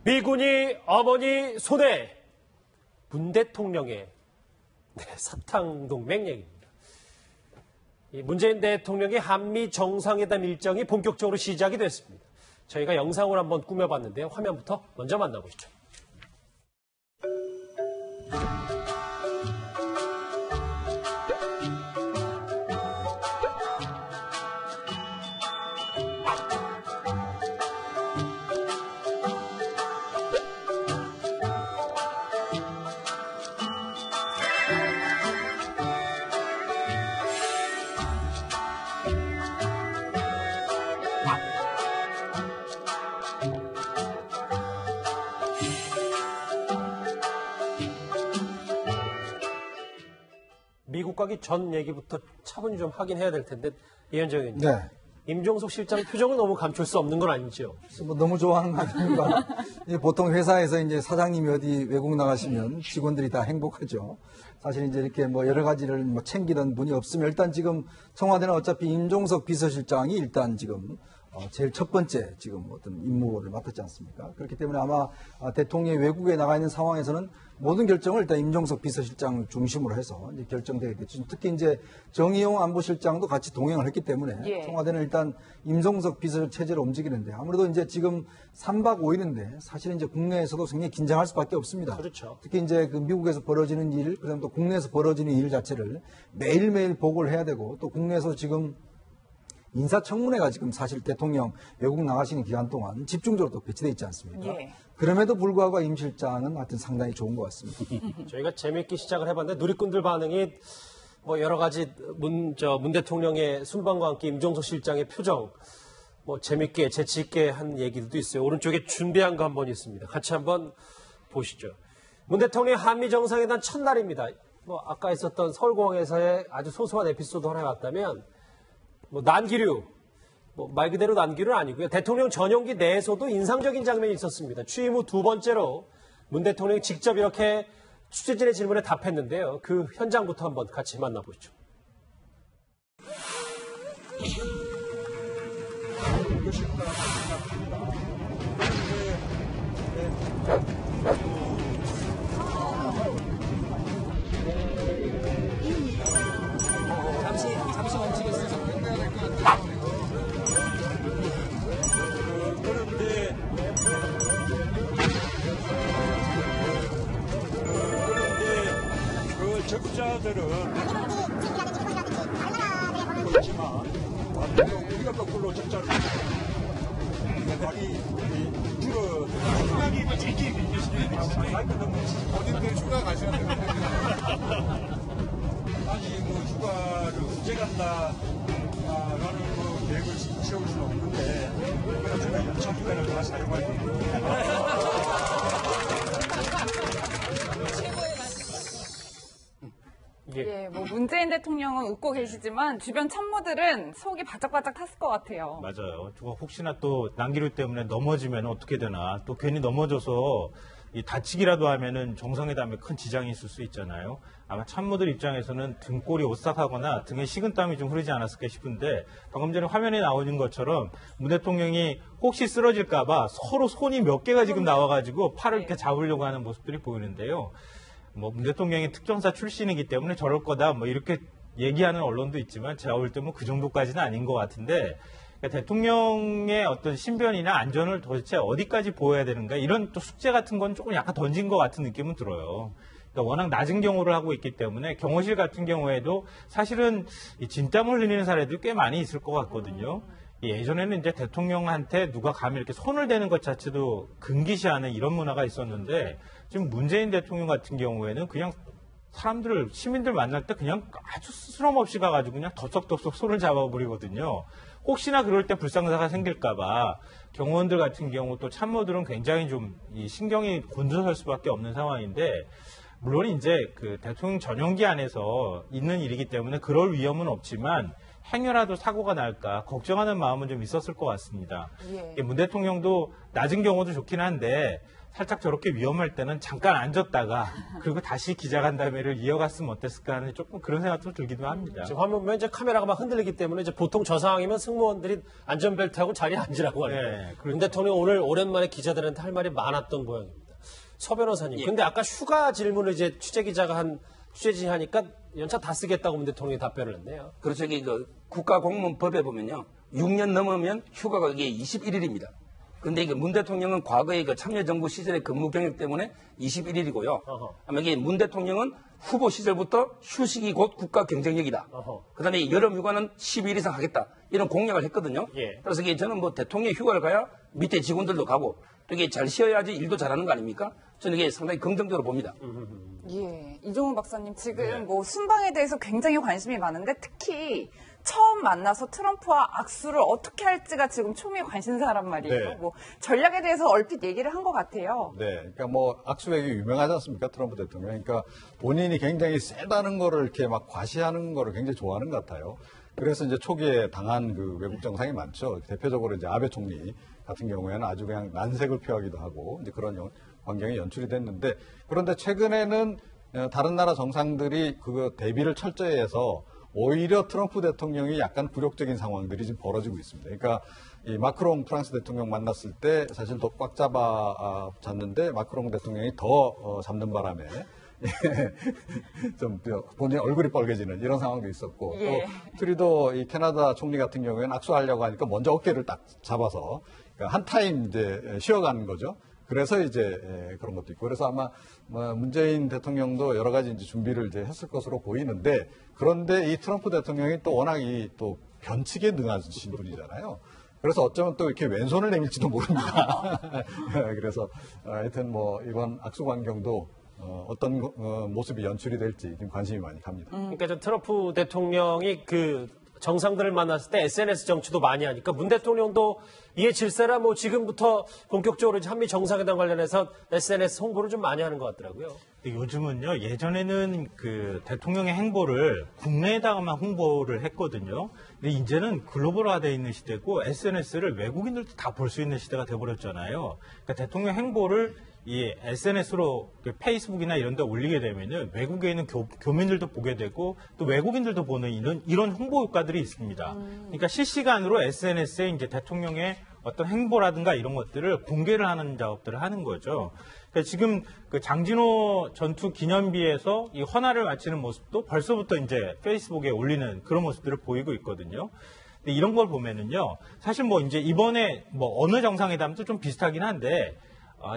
미군이 어머니 손에 문 대통령의 사탕동맹 얘기입니다. 문재인 대통령의 한미 정상회담 일정이 본격적으로 시작이 됐습니다. 저희가 영상을 한번 꾸며봤는데요. 화면부터 먼저 만나보시죠. 미국 가기 전 얘기부터 차분히 좀 하긴 해야 될 텐데, 이현정 의원님. 네. 임종석 실장 표정을 너무 감출 수 없는 건 아니죠? 뭐 너무 좋아하는 거 아닙니까? 보통 회사에서 이제 사장님이 어디 외국 나가시면 직원들이 다 행복하죠. 사실 이제 이렇게 뭐 여러 가지를 뭐 챙기던 분이 없으면 일단 지금 청와대는 어차피 임종석 비서실장이 일단 지금 제일 첫 번째 지금 어떤 임무를 맡았지 않습니까? 그렇기 때문에 아마 대통령이 외국에 나가 있는 상황에서는 모든 결정을 일단 임종석 비서실장을 중심으로 해서 이제 결정되게 됐죠. 특히 이제 정의용 안보실장도 같이 동행을 했기 때문에 청와대는 일단 임종석 비서 체제로 움직이는데 아무래도 이제 지금 3박 5일인데 사실은 이제 국내에서도 굉장히 긴장할 수밖에 없습니다. 그렇죠. 특히 이제 그 미국에서 벌어지는 일, 그다음 또 국내에서 벌어지는 일 자체를 매일매일 보고를 해야 되고 또 국내에서 지금 인사청문회가 지금 사실 대통령 외국 나가시는 기간 동안 집중적으로 또 배치되어 있지 않습니까? 예. 그럼에도 불구하고 임 실장은 하여튼 상당히 좋은 것 같습니다. 저희가 재미있게 시작을 해봤는데 누리꾼들 반응이 뭐 여러 가지 문 대통령의 순방과 함께 임종석 실장의 표정 뭐 재미있게 재치있게 한 얘기들도 있어요. 오른쪽에 준비한 거 한번 있습니다. 같이 한번 보시죠. 문 대통령의 한미 정상회담 첫날입니다. 뭐 아까 있었던 서울공항에서의 아주 소소한 에피소드 하나 봤다면 뭐 난기류, 뭐 말 그대로 난기류는 아니고요. 대통령 전용기 내에서도 인상적인 장면이 있었습니다. 취임 후 두 번째로 문 대통령이 직접 이렇게 취재진의 질문에 답했는데요. 그 현장부터 한번 같이 만나보죠. 잠시 멈추겠습니다. 그런데 그 적자들은 그렇지만 우리가 거꾸로 적자를 많이 줄어 생각이 제기 본인들 휴가 가셔야 되는데 아니 뭐 휴가를 언제 간다 라는 뭐 계획을 세울 수는 없는데 제가 연차 휴가를 다 사용할 예, 뭐 문재인 대통령은 웃고 계시지만 주변 참모들은 속이 바짝바짝 탔을 것 같아요. 맞아요. 혹시나 또 난기류 때문에 넘어지면 어떻게 되나 또 괜히 넘어져서 다치기라도 하면은 정상회담에 큰 지장이 있을 수 있잖아요. 아마 참모들 입장에서는 등골이 오싹하거나 등에 식은땀이 좀 흐르지 않았을까 싶은데 방금 전에 화면에 나오는 것처럼 문 대통령이 혹시 쓰러질까봐 서로 손이 몇 개가 지금 나와가지고 팔을 이렇게 잡으려고 하는 모습들이 보이는데요. 뭐 문 대통령이 특전사 출신이기 때문에 저럴 거다 뭐 이렇게 얘기하는 언론도 있지만 제가 볼 때 뭐 그 정도까지는 아닌 것 같은데 그러니까 대통령의 어떤 신변이나 안전을 도대체 어디까지 보호해야 되는가 이런 또 숙제 같은 건 조금 약간 던진 것 같은 느낌은 들어요. 그러니까 워낙 낮은 경호를 하고 있기 때문에 경호실 같은 경우에도 사실은 진땀을 흘리는 사례들이 꽤 많이 있을 것 같거든요. 예전에는 이제 대통령한테 누가 감히 이렇게 손을 대는 것 자체도 금기시하는 이런 문화가 있었는데 지금 문재인 대통령 같은 경우에는 그냥 사람들을 시민들 만날 때 그냥 아주 스스럼 없이 가가지고 그냥 덥석덥석 손을 잡아버리거든요. 혹시나 그럴 때 불상사가 생길까봐 경호원들 같은 경우 또 참모들은 굉장히 좀 이 신경이 곤두설 수밖에 없는 상황인데 물론 이제 그 대통령 전용기 안에서 있는 일이기 때문에 그럴 위험은 없지만 행여라도 사고가 날까 걱정하는 마음은 좀 있었을 것 같습니다. 예. 문 대통령도 낮은 경우도 좋긴 한데 살짝 저렇게 위험할 때는 잠깐 앉았다가 그리고 다시 기자간담회를 이어갔으면 어땠을까 하는 조금 그런 생각도 들기도 합니다. 지금 화면 보면 이제 카메라가 막 흔들리기 때문에 이제 보통 저 상황이면 승무원들이 안전벨트하고 자리에 앉으라고 하는데 네, 문 대통령 오늘 오랜만에 기자들한테 할 말이 많았던 모양입니다. 서 변호사님. 근데 아까 휴가 질문을 이제 취재기자가 취재진하니까 연차 다 쓰겠다고 문 대통령이 답변을 했네요. 그렇죠. 이게 그 국가공무원법에 보면요. 6년 넘으면 휴가가 이게 21일입니다. 근데 이게 문 대통령은 과거에 그 참여정부 시절의 근무 경력 때문에 21일이고요. 아마 이게 문 대통령은 후보 시절부터 휴식이 곧 국가 경쟁력이다. 그다음에 여름 휴가는 10일 이상 하겠다. 이런 공약을 했거든요. 예. 그래서 이게 저는 뭐 대통령 휴가를 가야 밑에 직원들도 가고 또 이게 잘 쉬어야지 일도 잘하는 거 아닙니까? 저는 이게 상당히 긍정적으로 봅니다. 예, 이종훈 박사님 지금 뭐 순방에 대해서 굉장히 관심이 많은데 특히 처음 만나서 트럼프와 악수를 어떻게 할지가 지금 초미의 관심사란 말이에요. 네. 뭐 전략에 대해서 얼핏 얘기를 한 것 같아요. 네, 그러니까 뭐 악수액이 유명하지 않습니까? 트럼프 대통령. 그러니까 본인이 굉장히 세다는 거를 이렇게 막 과시하는 거를 굉장히 좋아하는 것 같아요. 그래서 이제 초기에 당한 그 외국 정상이 많죠. 대표적으로 이제 아베 총리 같은 경우에는 아주 그냥 난색을 표하기도 하고 이제 그런 광경이 연출이 됐는데 그런데 최근에는 다른 나라 정상들이 그거 대비를 철저히 해서 오히려 트럼프 대통령이 약간 굴욕적인 상황들이 지금 벌어지고 있습니다. 그러니까 이 마크롱 프랑스 대통령 만났을 때 사실 더 꽉 잡았는데 마크롱 대통령이 더 잡는 바람에 좀 본인 얼굴이 빨개지는 이런 상황도 있었고 예. 또 트루도 이 캐나다 총리 같은 경우에는 악수하려고 하니까 먼저 어깨를 딱 잡아서 그러니까 한 타임 이제 쉬어가는 거죠. 그래서 이제 그런 것도 있고 그래서 아마 문재인 대통령도 여러 가지 이제 준비를 이제 했을 것으로 보이는데 그런데 이 트럼프 대통령이 또 워낙 또 변칙에 능하신 분이잖아요. 그래서 어쩌면 또 이렇게 왼손을 내밀지도 모릅니다. 그래서 하여튼 뭐 이번 악수 광경도 어떤 모습이 연출이 될지 지금 관심이 많이 갑니다. 그러니까 저 트럼프 대통령이 그 정상들을 만났을 때 SNS 정치도 많이 하니까 문 대통령도 이에 질세라 뭐 지금부터 본격적으로 이제 한미 정상회담 관련해서 SNS 홍보를 좀 많이 하는 것 같더라고요. 요즘은요, 예전에는 그 대통령의 행보를 국내에다가만 홍보를 했거든요. 근데 이제는 글로벌화되어 있는 시대고 SNS를 외국인들도 다 볼 수 있는 시대가 돼버렸잖아요. 그러니까 대통령 행보를 이 SNS로 페이스북이나 이런 데 올리게 되면은 외국에 있는 교민들도 보게 되고 또 외국인들도 보는 이런 홍보 효과들이 있습니다. 그러니까 실시간으로 SNS에 이제 대통령의 어떤 행보라든가 이런 것들을 공개를 하는 작업들을 하는 거죠. 그러니까 지금 그 장진호 전투 기념비에서 이 헌화를 마치는 모습도 벌써부터 이제 페이스북에 올리는 그런 모습들을 보이고 있거든요. 근데 이런 걸 보면은요, 사실 뭐 이제 이번에 뭐 어느 정상회담도 좀 비슷하긴 한데,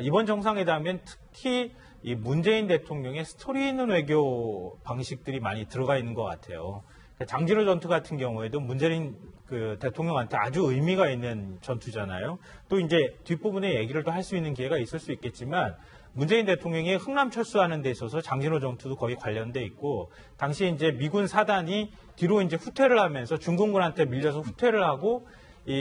이번 정상회담엔 특히 이 문재인 대통령의 스토리 있는 외교 방식들이 많이 들어가 있는 것 같아요. 장진호 전투 같은 경우에도 문재인 그 대통령한테 아주 의미가 있는 전투잖아요. 또 이제 뒷부분에 얘기를 또 할 수 있는 기회가 있을 수 있겠지만 문재인 대통령이 흥남 철수하는 데 있어서 장진호 전투도 거의 관련돼 있고 당시 이제 미군 사단이 뒤로 이제 후퇴를 하면서 중공군한테 밀려서 후퇴를 하고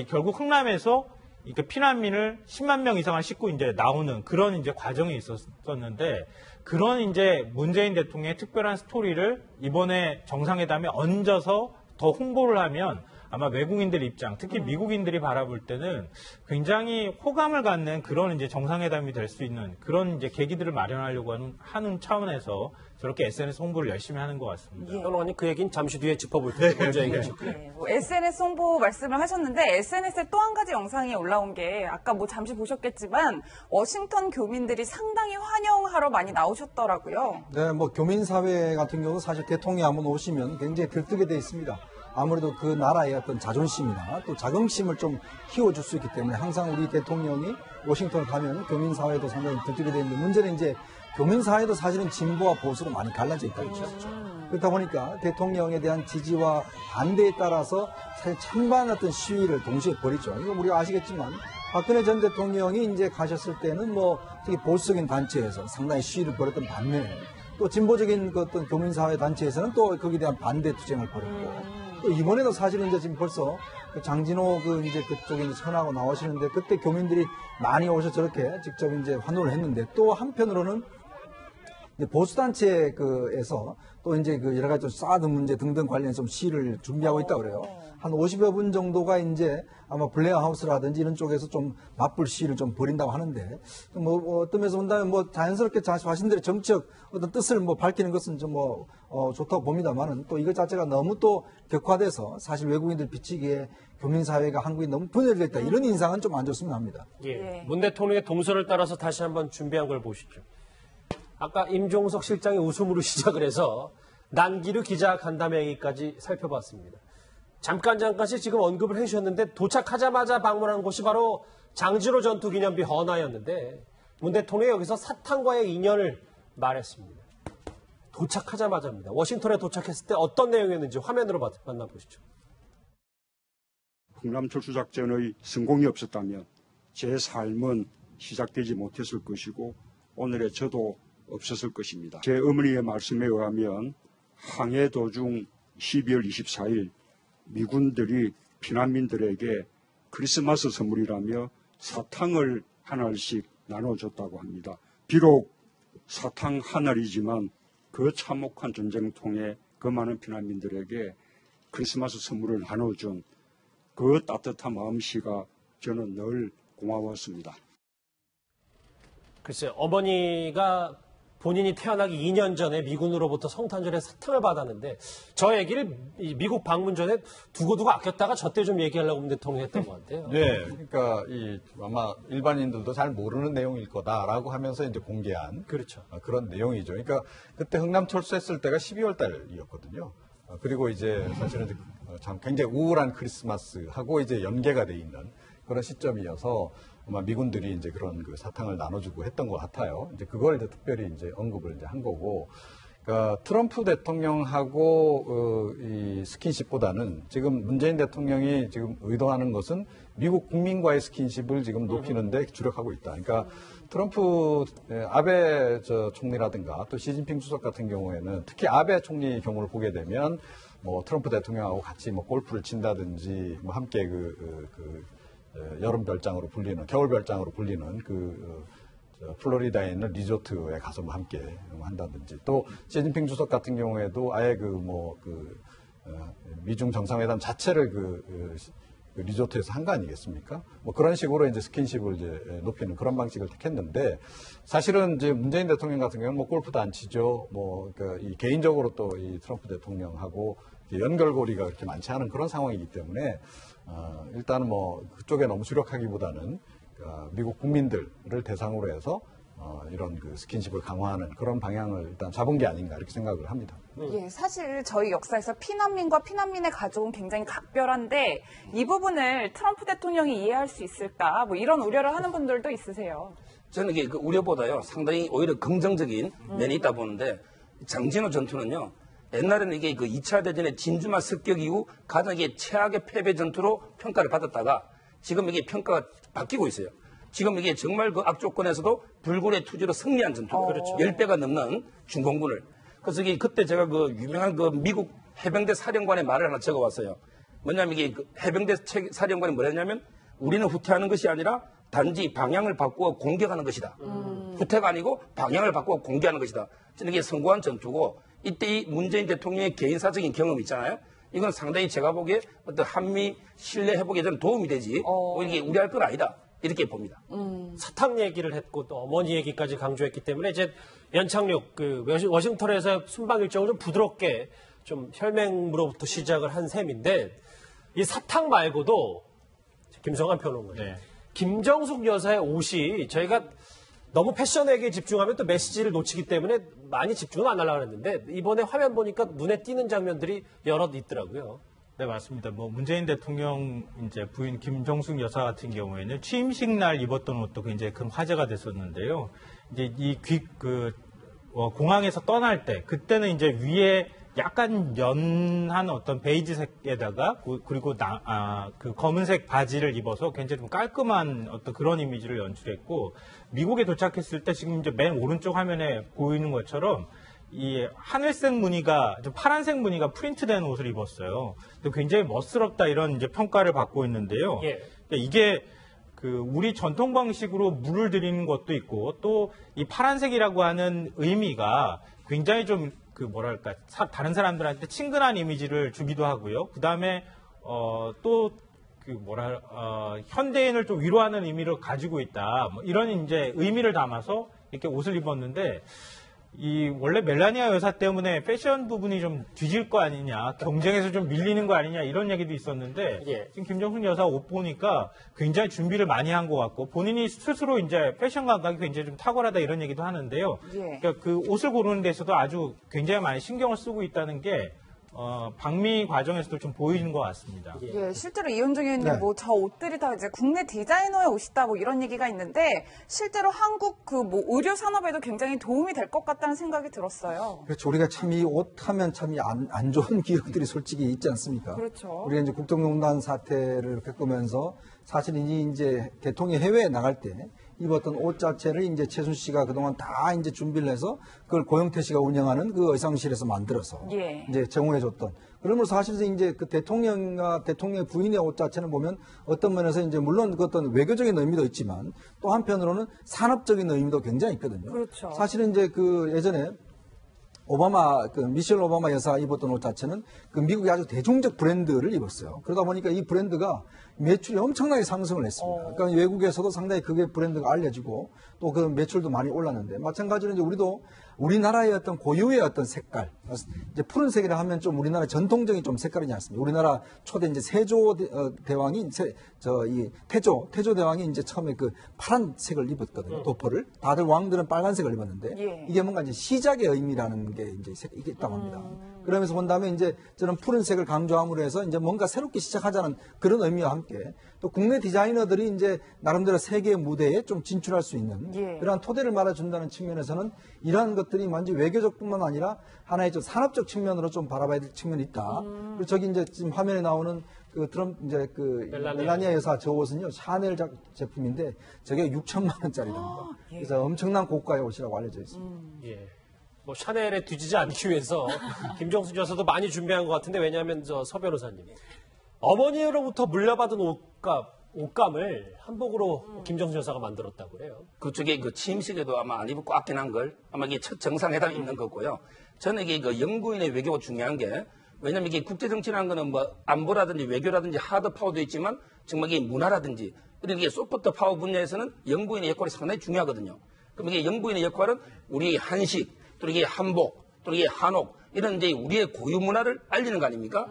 결국 흥남에서 그러니까 피난민을 10만 명 이상을 싣고 이제 나오는 그런 이제 과정이 있었는데 그런 이제 문재인 대통령의 특별한 스토리를 이번에 정상회담에 얹어서 더 홍보를 하면 아마 외국인들 입장, 특히 미국인들이 바라볼 때는 굉장히 호감을 갖는 그런 이제 정상회담이 될 수 있는 그런 이제 계기들을 마련하려고 하는 차원에서 저렇게 SNS 홍보를 열심히 하는 것 같습니다. 현호원님 그 얘기는 잠시 뒤에 짚어볼 텐데 먼저 얘기해 주실까요? 네, 뭐 SNS 홍보 말씀을 하셨는데 SNS에 또 한 가지 영상이 올라온 게 아까 뭐 잠시 보셨겠지만 워싱턴 교민들이 상당히 환영하러 많이 나오셨더라고요. 네, 뭐 교민사회 같은 경우 사실 대통령이 한번 오시면 굉장히 들뜨게 돼 있습니다. 아무래도 그 나라의 어떤 자존심이나 또 자긍심을 좀 키워줄 수 있기 때문에 항상 우리 대통령이 워싱턴을 가면 교민사회도 상당히 들뜨게 되는데 문제는 이제 교민사회도 사실은 진보와 보수로 많이 갈라져 있다는 것이죠. 그렇다 보니까 대통령에 대한 지지와 반대에 따라서 사실 찬반 어떤 시위를 동시에 벌이죠. 이거 우리가 아시겠지만 박근혜 전 대통령이 이제 가셨을 때는 뭐 특히 보수적인 단체에서 상당히 시위를 벌였던 반면에 또 진보적인 그 어떤 교민사회 단체에서는 또 거기에 대한 반대 투쟁을 벌였고 또 이번에도 사실은 이제 지금 벌써 그 장진호 이제 그쪽에 이제 천하고 나오시는데 그때 교민들이 많이 오셔서 저렇게 직접 이제 환호를 했는데 또 한편으로는 이제 보수단체에서 또 이제 그 여러 가지 사드 문제 등등 관련해서 좀 시위를 준비하고 있다고 그래요. 한 50여 분 정도가 이제 아마 블레어 하우스라든지 이런 쪽에서 좀 맞불 시위를 좀 벌인다고 하는데, 어떤 면에서 본다면 자연스럽게 자신들의 정책 어떤 뜻을 밝히는 것은 좀 좋다고 봅니다만은 또 이것 자체가 너무 또 격화돼서 사실 외국인들 비치기에 교민사회가 한국이 너무 분열되어 있다. 이런 인상은 좀 안 좋습니다 합니다. 예. 문 대통령의 동선을 따라서 다시 한번 준비한 걸 보시죠. 아까 임종석 실장이 웃음으로 시작을 해서 난기류 기자 간담회 얘기까지 살펴봤습니다. 잠깐씩 지금 언급을 해주셨는데 도착하자마자 방문한 곳이 바로 장진호 전투기념비 헌화였는데 문 대통령이 여기서 사탕과의 인연을 말했습니다. 도착하자마자입니다. 워싱턴에 도착했을 때 어떤 내용이었는지 화면으로 만나보시죠. 흥남철수작전의 성공이 없었다면 제 삶은 시작되지 못했을 것이고 오늘의 저도 없었을 것입니다. 제 어머니의 말씀에 의하면 항해 도중 12월 24일 미군들이 피난민들에게 크리스마스 선물이라며 사탕을 한 알씩 나눠줬다고 합니다. 비록 사탕 한 알이지만 그 참혹한 전쟁통에 그 많은 피난민들에게 크리스마스 선물을 나눠준 그 따뜻한 마음씨가 저는 늘 고마웠습니다. 글쎄요, 어머니가 본인이 태어나기 2년 전에 미군으로부터 성탄절에 사탕을 받았는데 저 얘기를 미국 방문 전에 두고두고 아꼈다가 저때 좀 얘기하려고 문 대통령이 했던 것 같아요. 네, 그러니까 아마 일반인들도 잘 모르는 내용일 거다라고 하면서 이제 공개한 그렇죠. 그런 내용이죠. 그러니까 그때 흥남 철수했을 때가 12월 달이었거든요. 그리고 이제 사실은 참 굉장히 우울한 크리스마스하고 이제 연계가 돼 있는 그런 시점이어서 아마 미군들이 이제 그런 그 사탕을 나눠주고 했던 것 같아요. 이제 그걸 이제 특별히 이제 언급을 이제 한 거고, 그러니까 트럼프 대통령하고 이 스킨십보다는 지금 문재인 대통령이 지금 의도하는 것은 미국 국민과의 스킨십을 지금 높이는데 주력하고 있다. 그러니까 트럼프 아베 총리라든가 또 시진핑 주석 같은 경우에는 특히 아베 총리 경우를 보게 되면 트럼프 대통령하고 같이 골프를 친다든지 함께 여름 별장으로 불리는, 겨울 별장으로 불리는 플로리다에 있는 리조트에 가서 함께 한다든지, 또 시진핑 주석 같은 경우에도 아예 미중 정상회담 자체를 리조트에서 한 거 아니겠습니까? 그런 식으로 이제 스킨십을 이제 높이는 그런 방식을 택했는데, 사실은 이제 문재인 대통령 같은 경우는 골프도 안 치죠. 이 개인적으로 또 이 트럼프 대통령하고 연결고리가 그렇게 많지 않은 그런 상황이기 때문에, 일단은 그쪽에 너무 주력하기보다는 미국 국민들을 대상으로 해서 이런 스킨십을 강화하는 그런 방향을 일단 잡은 게 아닌가 이렇게 생각을 합니다. 예, 사실 저희 역사에서 피난민과 피난민의 가족은 굉장히 각별한데 이 부분을 트럼프 대통령이 이해할 수 있을까? 이런 우려를 하는 분들도 있으세요. 저는 이게 그 우려보다요, 상당히 오히려 긍정적인 면이 있다 보는데, 장진호 전투는요, 옛날에는 이게 2차 대전의 진주만 습격 이후 가장 최악의 패배 전투로 평가를 받았다가 지금 이게 평가가 바뀌고 있어요. 지금 이게 정말 그 악조건에서도 불굴의 투지로 승리한 전투. 그렇죠. 10배가 넘는 중공군을. 그래서 이게 그때 제가 유명한 미국 해병대 사령관의 말을 하나 적어왔어요. 뭐냐면 이게 해병대 사령관이 뭐랬냐면, 우리는 후퇴하는 것이 아니라 단지 방향을 바꾸어 공격하는 것이다. 후퇴가 아니고 방향을 바꾸어 공격하는 것이다. 저는 이게 성공한 전투고, 이때 이 문재인 대통령의 개인사적인 경험 있잖아요. 이건 상당히 제가 보기에 어떤 한미 신뢰 회복에 저는 도움이 되지. 이게 우려할 건 아니다. 이렇게 봅니다. 사탕 얘기를 했고 또 어머니 얘기까지 강조했기 때문에 이제 연착륙 워싱턴에서 순방 일정을 좀 부드럽게 좀 혈맹으로부터 시작을 한 셈인데, 이 사탕 말고도 김성환 평론가님, 네. 김정숙 여사의 옷이 저희가 너무 패션에게 집중하면 또 메시지를 놓치기 때문에 많이 집중은 안 하려고 했는데, 이번에 화면 보니까 눈에 띄는 장면들이 여럿 있더라고요. 네, 맞습니다. 문재인 대통령 이제 부인 김정숙 여사 같은 경우에는 취임식 날 입었던 옷도 굉장히 큰 화제가 됐었는데요. 이제 공항에서 떠날 때, 그때는 이제 위에 약간 연한 어떤 베이지색에다가 그리고 그 검은색 바지를 입어서 굉장히 좀 깔끔한 어떤 그런 이미지를 연출했고, 미국에 도착했을 때 지금 이제 맨 오른쪽 화면에 보이는 것처럼 이 하늘색 무늬가 좀 파란색 무늬가 프린트된 옷을 입었어요. 굉장히 멋스럽다 이런 이제 평가를 받고 있는데요. 예. 이게 그 우리 전통 방식으로 물을 드리는 것도 있고 또 이 파란색이라고 하는 의미가 굉장히 좀 그 뭐랄까 다른 사람들한테 친근한 이미지를 주기도 하고요. 그 다음에 또 그 현대인을 좀 위로하는 의미를 가지고 있다. 뭐 이런 이제 의미를 담아서 이렇게 옷을 입었는데 이 원래 멜라니아 여사 때문에 패션 부분이 좀 뒤질 거 아니냐, 경쟁에서 좀 밀리는 거 아니냐 이런 얘기도 있었는데 예. 지금 김정숙 여사 옷 보니까 굉장히 준비를 많이 한 것 같고 본인이 스스로 이제 패션 감각이 굉장히 좀 탁월하다 이런 얘기도 하는데요. 예. 그러니까 그 옷을 고르는 데서도 아주 굉장히 많이 신경을 쓰고 있다는 게 방미 과정에서도 좀 보이는 것 같습니다. 예, 실제로 이현정 의원님 네. 뭐 저 옷들이 다 이제 국내 디자이너의 옷이다 뭐 이런 얘기가 있는데 실제로 한국 그 뭐 의료 산업에도 굉장히 도움이 될 것 같다는 생각이 들었어요. 그렇죠. 우리가 참 이 옷 하면 참 안 좋은 기억들이 솔직히 있지 않습니까? 그렇죠. 우리가 이제 국정농단 사태를 겪으면서 사실 이제 대통령이 해외에 나갈 때 입었던 옷 자체를 이제 최순실씨가 그동안 다 이제 준비를 해서 그걸 고영태 씨가 운영하는 그 의상실에서 만들어서 예. 이제 제공해줬던. 그러므로 사실상 이제 그 대통령과 대통령의 부인의 옷 자체는 보면 어떤 면에서 이제 물론 그 어떤 외교적인 의미도 있지만 또 한편으로는 산업적인 의미도 굉장히 있거든요. 그렇죠. 사실은 이제 그 예전에 미셸 오바마 여사 입었던 옷 자체는 그 미국의 아주 대중적 브랜드를 입었어요. 그러다 보니까 이 브랜드가 매출이 엄청나게 상승을 했습니다. 그러니까 외국에서도 상당히 그게 브랜드가 알려지고 또 그 매출도 많이 올랐는데 마찬가지로 이제 우리도 우리나라의 어떤 고유의 어떤 색깔, 이제 푸른색이라 하면 좀 우리나라 전통적인 좀 색깔이지 않습니까? 우리나라 초대 이제 세조 대왕이 태조 대왕이 이제 처음에 그 파란색을 입었거든요. 도포를. 다들 왕들은 빨간색을 입었는데 예. 이게 뭔가 이제 시작의 의미라는 게 이제 이게 있다고 합니다. 그러면서 본다면 이제 저는 푸른색을 강조함으로 해서 이제 뭔가 새롭게 시작하자는 그런 의미와 함께 또 국내 디자이너들이 이제 나름대로 세계 무대에 좀 진출할 수 있는 예. 그러한 토대를 말아준다는 측면에서는 이러한 것들이 완전 외교적뿐만 아니라 하나의 좀 산업적 측면으로 좀 바라봐야 될 측면이 있다. 그리고 저기 이제 지금 화면에 나오는 그 이제 그 멜라니아 여사 저 옷은요 샤넬 제품인데 저게 6천만 원짜리랍니다. 그래서 엄청난 고가의 옷이라고 알려져 있습니다. 예. 뭐 샤넬에 뒤지지 않기 위해서 김정숙 여사도 많이 준비한 것 같은데 왜냐하면 서 변호사님 어머니로부터 물려받은 옷감을 한복으로 김정숙 여사가 만들었다고 그래요. 그쪽에 그 취임식에도 아마 안 입고 아껴난 걸 아마 이게 첫 정상회담 입는 거고요. 저는 이게 그 영부인의 외교가 중요한 게 왜냐면 이게 국제정치라는 거는 뭐 안보라든지 외교라든지 하드 파워도 있지만 정말 이게 문화라든지 이런 게 소프트 파워 분야에서는 영부인의 역할이 상당히 중요하거든요. 그럼 이게 영부인의 역할은 우리 한식, 또 이게 한복, 또 이게 한옥 이런 이제 우리의 고유 문화를 알리는 거 아닙니까?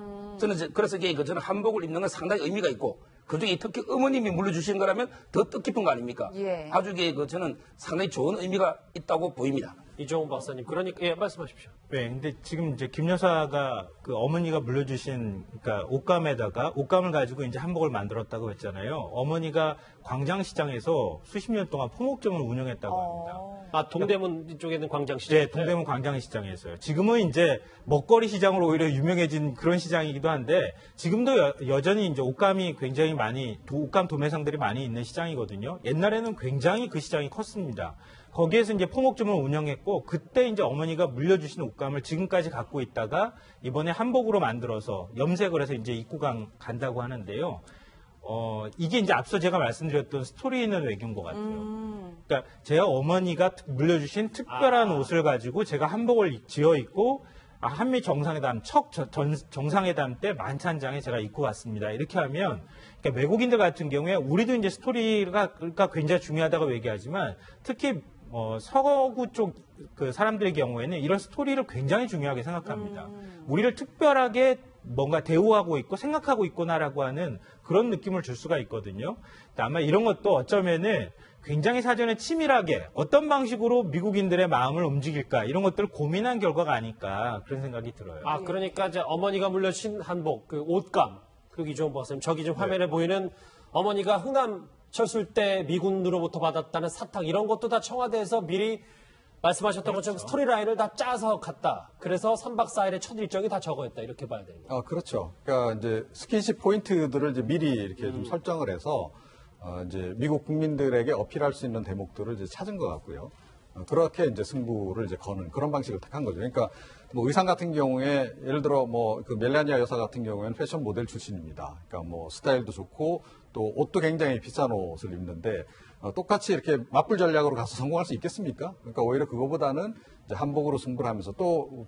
그래서 이게 저는 한복을 입는 건 상당히 의미가 있고 그중에 특히 어머님이 물려주신 거라면 더 뜻깊은 거 아닙니까? 예. 아주 이게 저는 상당히 좋은 의미가 있다고 보입니다. 이종훈 박사님, 그러니까 예, 말씀하십시오. 네, 근데 지금 이제 김 여사가 그 어머니가 물려주신 그러니까 옷감을 가지고 이제 한복을 만들었다고 했잖아요. 어머니가 광장시장에서 수십 년 동안 포목점을 운영했다고 합니다. 아, 동대문 이쪽에는 광장시장. 네, 동대문 광장시장에서요. 지금은 이제 먹거리 시장으로 오히려 유명해진 그런 시장이기도 한데 지금도 여전히 이제 옷감이 굉장히 옷감 도매상들이 많이 있는 시장이거든요. 옛날에는 굉장히 그 시장이 컸습니다. 거기에서 이제 포목점을 운영했고 그때 이제 어머니가 물려주신 옷감을 지금까지 갖고 있다가 이번에 한복으로 만들어서 염색을 해서 이제 입고 간다고 하는데요. 이게 이제 앞서 제가 말씀드렸던 스토리 있는 외교인 것 같아요. 그러니까 제 어머니가 물려주신 특별한 옷을 가지고 제가 한복을 지어 입고 한미 정상회담 정상회담 때 만찬장에 제가 입고 왔습니다. 이렇게 하면 그러니까 외국인들 같은 경우에 우리도 이제 스토리가 굉장히 중요하다고 얘기하지만 특히 서구 쪽 그 사람들의 경우에는 이런 스토리를 굉장히 중요하게 생각합니다. 우리를 특별하게 뭔가 대우하고 있고 생각하고 있구나라고 하는 그런 느낌을 줄 수가 있거든요. 아마 이런 것도 어쩌면은 굉장히 사전에 치밀하게 어떤 방식으로 미국인들의 마음을 움직일까 이런 것들을 고민한 결과가 아닐까 그런 생각이 들어요. 아, 그러니까 이제 어머니가 물려주신 한복, 그 옷감, 그리고 이종훈 박사님, 저기 지금 화면에 보이는 어머니가 흥남 철술 때 미군으로부터 받았다는 사탕 이런 것도 다 청와대에서 미리 말씀하셨던 것처럼 스토리라인을 다 짜서 갔다. 그래서 3박 4일의 첫 일정이 다 저거였다. 이렇게 봐야 되는 거예요. 그렇죠. 그러니까 이제 스킨십 포인트들을 이제 미리 이렇게 좀 설정을 해서 이제 미국 국민들에게 어필할 수 있는 대목들을 이제 찾은 것 같고요. 그렇게 이제 승부를 이제 거는 그런 방식을 택한 거죠. 그러니까 뭐 의상 같은 경우에 예를 들어 뭐 그 멜라니아 여사 같은 경우에는 패션 모델 출신입니다. 그러니까 뭐 스타일도 좋고 또 옷도 굉장히 비싼 옷을 입는데 똑같이 이렇게 맞불 전략으로 가서 성공할 수 있겠습니까? 그러니까 오히려 그거보다는 이제 한복으로 승부를 하면서 또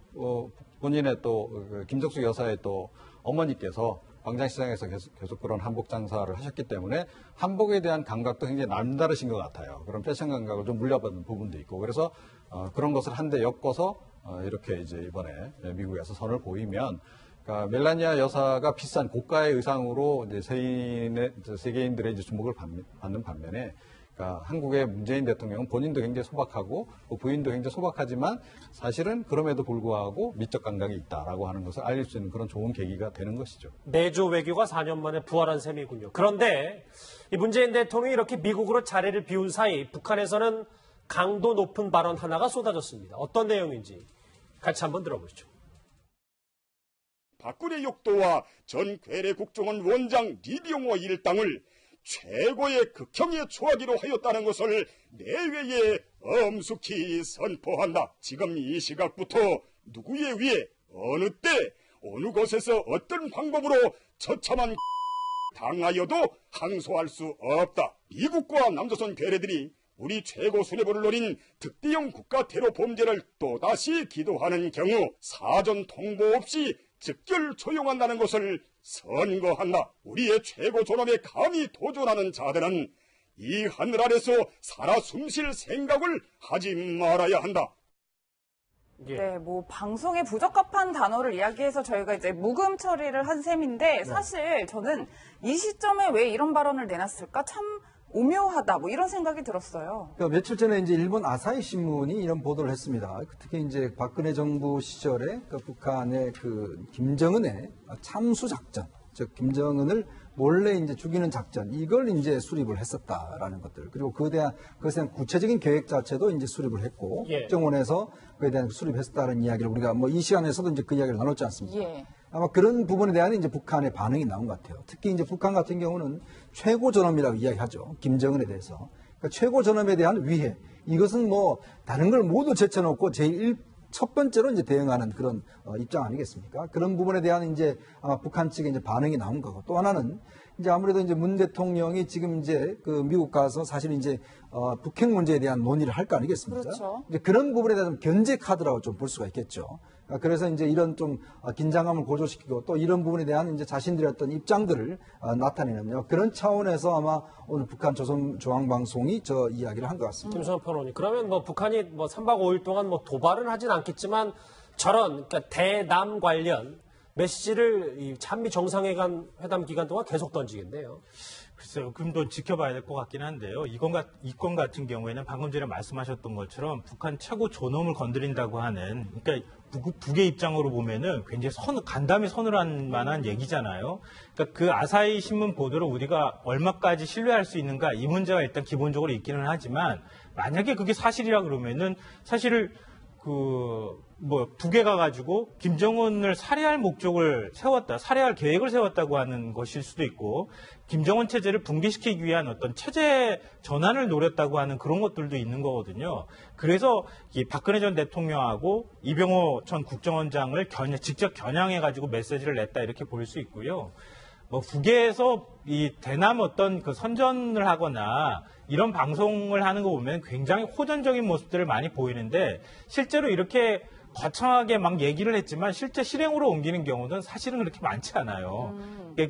본인의 또 김정숙 여사의 또 어머니께서 광장시장에서 계속 그런 한복 장사를 하셨기 때문에 한복에 대한 감각도 굉장히 남다르신 것 같아요. 그런 패션 감각을 좀 물려받은 부분도 있고 그래서 그런 것을 한데 엮어서 이렇게 이제 이번에 미국에서 선을 보이면 그러니까 멜라니아 여사가 비싼 고가의 의상으로 이제 세계인들의 이제 주목을 받는 반면에 그러니까 한국의 문재인 대통령은 본인도 굉장히 소박하고 부인도 굉장히 소박하지만 사실은 그럼에도 불구하고 미적 감각이 있다라고 하는 것을 알릴 수 있는 그런 좋은 계기가 되는 것이죠. 내조 외교가 4년 만에 부활한 셈이군요. 그런데 이 문재인 대통령이 이렇게 미국으로 자리를 비운 사이 북한에서는 강도 높은 발언 하나가 쏟아졌습니다. 어떤 내용인지 같이 한번 들어보시죠. 박근혜 욕도와 전 괴뢰 국정원 원장 리병호 일당을 최고의 극형에 처하기로 하였다는 것을 내외에 엄숙히 선포한다. 지금 이 시각부터 누구에 의해 어느 때 어느 곳에서 어떤 방법으로 처참한 당하여도 항소할 수 없다. 미국과 남조선 괴뢰들이 우리 최고 수뇌부를 노린 특대형 국가 테러 범죄를 또다시 기도하는 경우 사전 통보 없이 즉결 처용한다는 것을 선거한다. 우리의 최고 존엄에 감히 도전하는 자들은 이 하늘 아래서 살아 숨쉴 생각을 하지 말아야 한다. 네, 뭐 방송에 부적합한 단어를 이야기해서 저희가 이제 묵음 처리를 한 셈인데 사실 저는 이 시점에 왜 이런 발언을 내놨을까 참 오묘하다 뭐 이런 생각이 들었어요. 그러니까 며칠 전에 이제 일본 아사히 신문이 이런 보도를 했습니다. 특히 이제 박근혜 정부 시절에 그러니까 북한의 그 김정은의 참수 작전, 즉 김정은을 몰래 이제 죽이는 작전 이걸 이제 수립을 했었다라는 것들 그리고 그것에 대한 구체적인 계획 자체도 이제 수립을 했고 국정원에서 그에 대한 수립했다는 이야기를 우리가 뭐 이 시간에서도 이제 그 이야기를 나눴지 않습니까? 아마 그런 부분에 대한 이제 북한의 반응이 나온 것 같아요. 특히 이제 북한 같은 경우는 최고 존엄이라고 이야기하죠. 김정은에 대해서. 그러니까 최고 존엄에 대한 위해. 이것은 뭐 다른 걸 모두 제쳐놓고 첫 번째로 이제 대응하는 그런 입장 아니겠습니까? 그런 부분에 대한 이제 아마 북한 측에 이제 반응이 나온 거고 또 하나는 이제 아무래도 이제 문 대통령이 지금 이제 그 미국 가서 사실 이제 북핵 문제에 대한 논의를 할 거 아니겠습니까? 그렇죠. 이제 그런 부분에 대한 견제 카드라고 좀 볼 수가 있겠죠. 그래서 이제 이런 좀 긴장감을 고조시키고 또 이런 부분에 대한 이제 자신들의 어떤 입장들을 나타내는 그런 차원에서 아마 오늘 북한 조선중앙방송이 저 이야기를 한 것 같습니다. 김수환 평론가님, 그러면 뭐 북한이 뭐 3박 5일 동안 뭐 도발은 하진 않겠지만 저런 그러니까 대남 관련 메시지를 이 한미 정상회담 기간 동안 계속 던지겠네요. 글쎄요, 그럼 또 지켜봐야 될 것 같긴 한데요. 이 건 같은 경우에는 방금 전에 말씀하셨던 것처럼 북한 최고 존엄을 건드린다고 하는, 그러니까 북의 입장으로 보면은 굉장히 간담회 서늘한 만한 얘기잖아요. 그러니까 그 아사히 신문 보도를 우리가 얼마까지 신뢰할 수 있는가 이 문제가 일단 기본적으로 있기는 하지만 만약에 그게 사실이라 그러면은 사실 북에 가가지고 김정은을 살해할 목적을 세웠다, 살해할 계획을 세웠다고 하는 것일 수도 있고, 김정은 체제를 붕괴시키기 위한 어떤 체제 전환을 노렸다고 하는 그런 것들도 있는 거거든요. 그래서 이 박근혜 전 대통령하고 이병호 전 국정원장을 직접 겨냥해가지고 메시지를 냈다 이렇게 볼 수 있고요. 뭐 북에서 이 대남 어떤 그 선전을 하거나 이런 방송을 하는 거 보면 굉장히 호전적인 모습들을 많이 보이는데 실제로 이렇게 거창하게 막 얘기를 했지만 실제 실행으로 옮기는 경우는 사실은 그렇게 많지 않아요.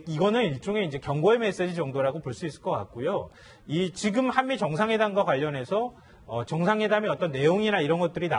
이거는 일종의 이제 경고의 메시지 정도라고 볼 수 있을 것 같고요. 이 지금 한미 정상회담과 관련해서 정상회담의 어떤 내용이나 이런 것들이